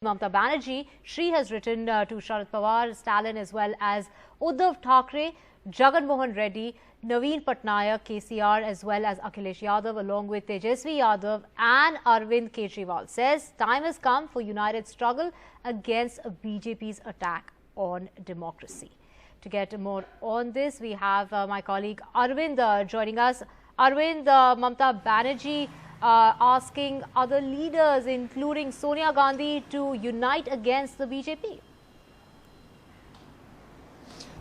Mamata Banerjee, she has written to Sharad Pawar, Stalin as well as Uddhav Thackeray, Jagan Mohan Reddy, Naveen Patnaik, KCR as well as Akhilesh Yadav along with Tejasvi Yadav and Arvind Kejriwal says time has come for united struggle against BJP's attack on democracy. To get more on this, we have my colleague Arvind joining us. Arvind, Mamata Banerjee asking other leaders, including Sonia Gandhi, to unite against the BJP.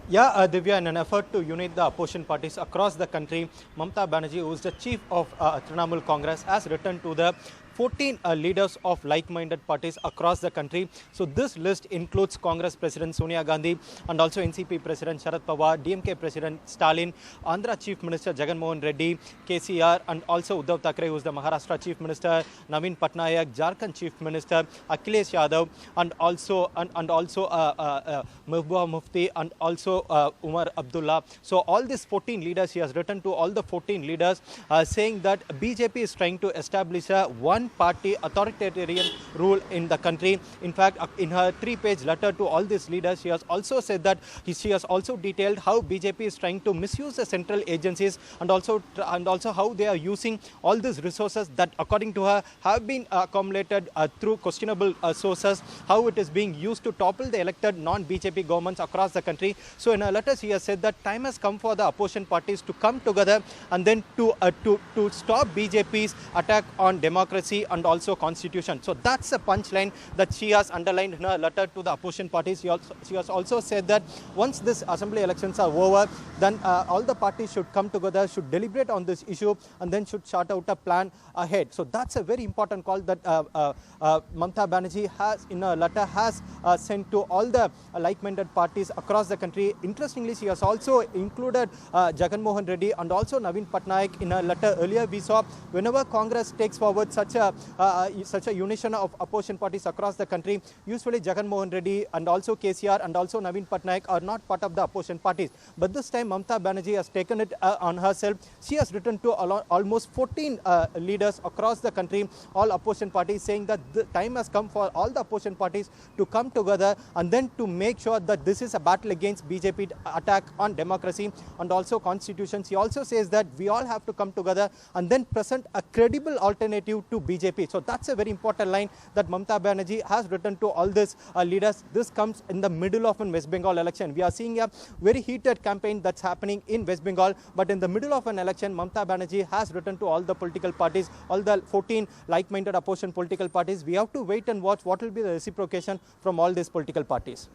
Yeah, Divya, in an effort to unite the opposition parties across the country, Mamata Banerjee, who is the chief of Trinamool Congress, has written to the 14 leaders of like-minded parties across the country. So this list includes Congress President Sonia Gandhi and also NCP President Sharad Pawar, DMK President Stalin, Andhra Chief Minister Jagan Mohan Reddy, KCR, and also Uddhav Thackeray, who is the Maharashtra Chief Minister, Naveen Patnaik, Jharkhand Chief Minister, Akhilesh Yadav, and also Mehbooba Mufti, and also Umar Abdullah. So all these 14 leaders, he has written to all the 14 leaders saying that BJP is trying to establish a one-party authoritarian rule in the country. In fact, in her 3-page letter to all these leaders, she has also said that she has also detailed how BJP is trying to misuse the central agencies and also how they are using all these resources that, according to her, have been accumulated through questionable sources, how it is being used to topple the elected non-BJP governments across the country. So in her letter, she has said that time has come for the opposition parties to come together and then to stop BJP's attack on democracy and also constitution. So that's a punchline that she has underlined in her letter to the opposition parties. She has also said that once this assembly elections are over, then all the parties should come together, should deliberate on this issue, and then should chart out a plan ahead. So that's a very important call that Mamata Banerjee has in her letter has sent to all the like-minded parties across the country. Interestingly, she has also included Jagan Mohan Reddy and also Naveen Patnaik in her letter. Earlier we saw whenever Congress takes forward such a unison of opposition parties across the country, usually Jagan Mohan Reddy and also KCR and also Naveen Patnaik are not part of the opposition parties. But this time Mamata Banerjee has taken it on herself. She has written to almost 14 leaders across the country, all opposition parties, saying that the time has come for all the opposition parties to come together and then to make sure that this is a battle against BJP attack on democracy and also constitution. She also says that we all have to come together and then present a credible alternative to BJP. So that's a very important line that Mamata Banerjee has written to all these leaders. This comes in the middle of an West Bengal election. We are seeing a very heated campaign that's happening in West Bengal, but in the middle of an election, Mamata Banerjee has written to all the political parties, all the 14 like-minded opposition political parties. We have to wait and watch what will be the reciprocation from all these political parties.